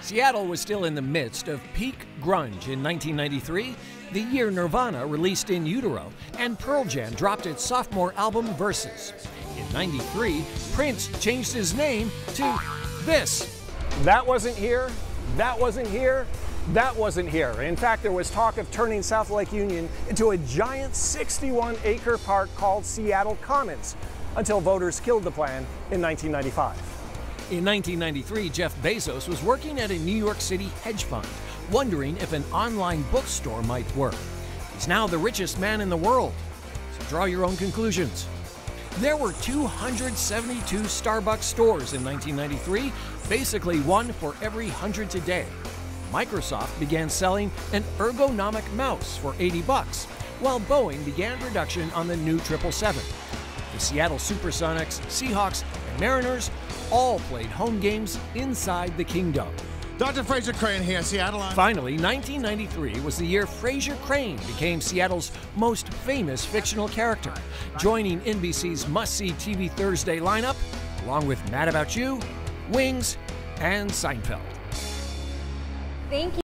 Seattle was still in the midst of peak grunge in 1993, the year Nirvana released In Utero, and Pearl Jam dropped its sophomore album Versus. In '93, Prince changed his name to this. That wasn't here, that wasn't here, that wasn't here. In fact, there was talk of turning South Lake Union into a giant 61-acre park called Seattle Commons, until voters killed the plan in 1995. In 1993, Jeff Bezos was working at a New York City hedge fund, wondering if an online bookstore might work. He's now the richest man in the world, so draw your own conclusions. There were 272 Starbucks stores in 1993, basically one for every 100 today. Microsoft began selling an ergonomic mouse for $80, while Boeing began production on the new 777. The Seattle Supersonics, Seahawks, and Mariners all played home games inside the Kingdome. Dr. Fraser Crane here, Seattle. Finally, 1993 was the year Fraser Crane became Seattle's most famous fictional character, joining NBC's must-see TV Thursday lineup, along with Mad About You, Wings, and Seinfeld. Thank you.